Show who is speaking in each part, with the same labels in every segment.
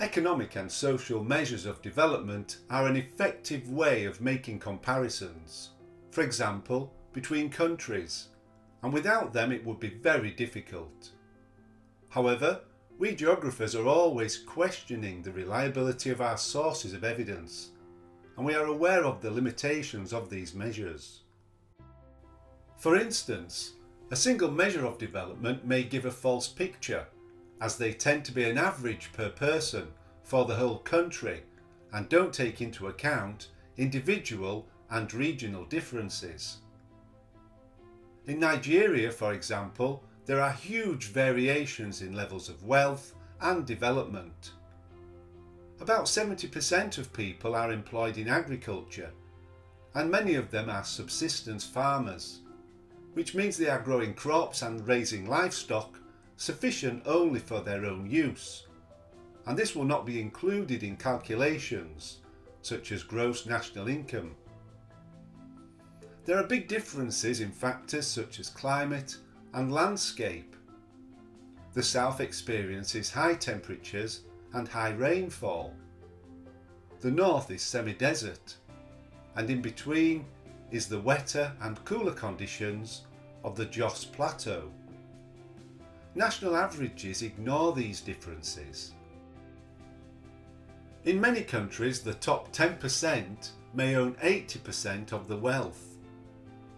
Speaker 1: Economic and social measures of development are an effective way of making comparisons, for example, between countries, and without them it would be very difficult. However, we geographers are always questioning the reliability of our sources of evidence, and we are aware of the limitations of these measures. For instance, a single measure of development may give a false picture, as they tend to be an average per person for the whole country and don't take into account individual and regional differences. In Nigeria, for example, there are huge variations in levels of wealth and development. About 70% of people are employed in agriculture, and many of them are subsistence farmers, which means they are growing crops and raising livestock sufficient only for their own use, and this will not be included in calculations such as gross national income. There are big differences in factors such as climate and landscape. The south experiences high temperatures and high rainfall. The north is semi-desert, and in between is the wetter and cooler conditions of the Jos Plateau. National averages ignore these differences. In many countries, the top 10% may own 80% of the wealth,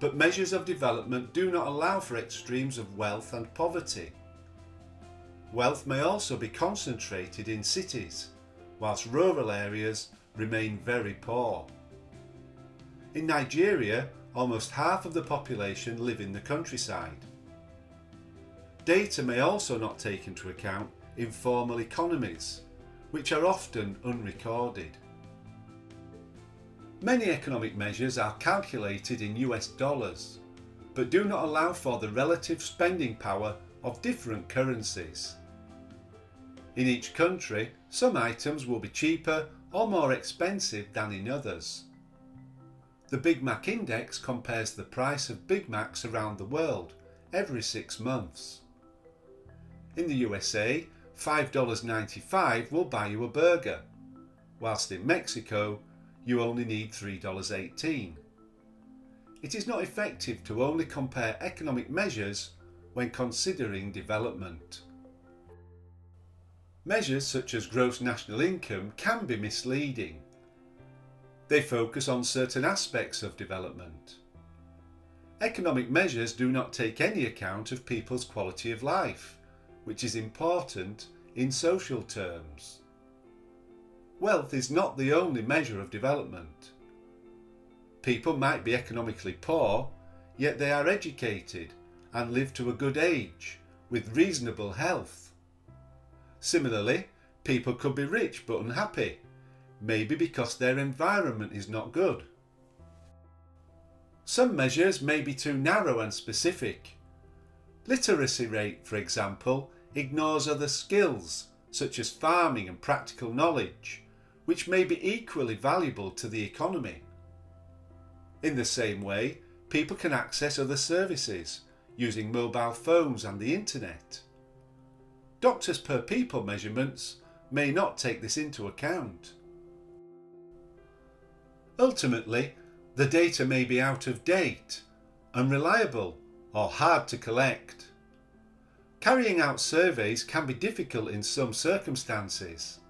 Speaker 1: but measures of development do not allow for extremes of wealth and poverty. Wealth may also be concentrated in cities, whilst rural areas remain very poor. In Nigeria, almost half of the population live in the countryside. Data may also not take into account informal economies, which are often unrecorded. Many economic measures are calculated in US dollars, but do not allow for the relative spending power of different currencies. In each country, some items will be cheaper or more expensive than in others. The Big Mac Index compares the price of Big Macs around the world every 6 months. In the USA, $5.95 will buy you a burger, whilst in Mexico, you only need $3.18. It is not effective to only compare economic measures when considering development. Measures such as gross national income can be misleading. They focus on certain aspects of development. Economic measures do not take any account of people's quality of life, which is important in social terms. Wealth is not the only measure of development. People might be economically poor, yet they are educated and live to a good age with reasonable health. Similarly, people could be rich but unhappy, maybe because their environment is not good. Some measures may be too narrow and specific. Literacy rate, for example, ignores other skills such as farming and practical knowledge, which may be equally valuable to the economy. In the same way, people can access other services using mobile phones and the internet. Doctors per people measurements may not take this into account. Ultimately, the data may be out of date, unreliable, or hard to collect. Carrying out surveys can be difficult in some circumstances.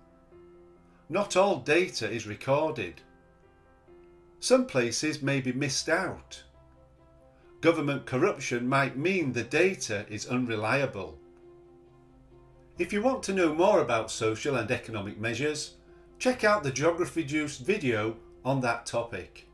Speaker 1: Not all data is recorded. Some places may be missed out. Government corruption might mean the data is unreliable. If you want to know more about social and economic measures, check out the Geography Juice video on that topic.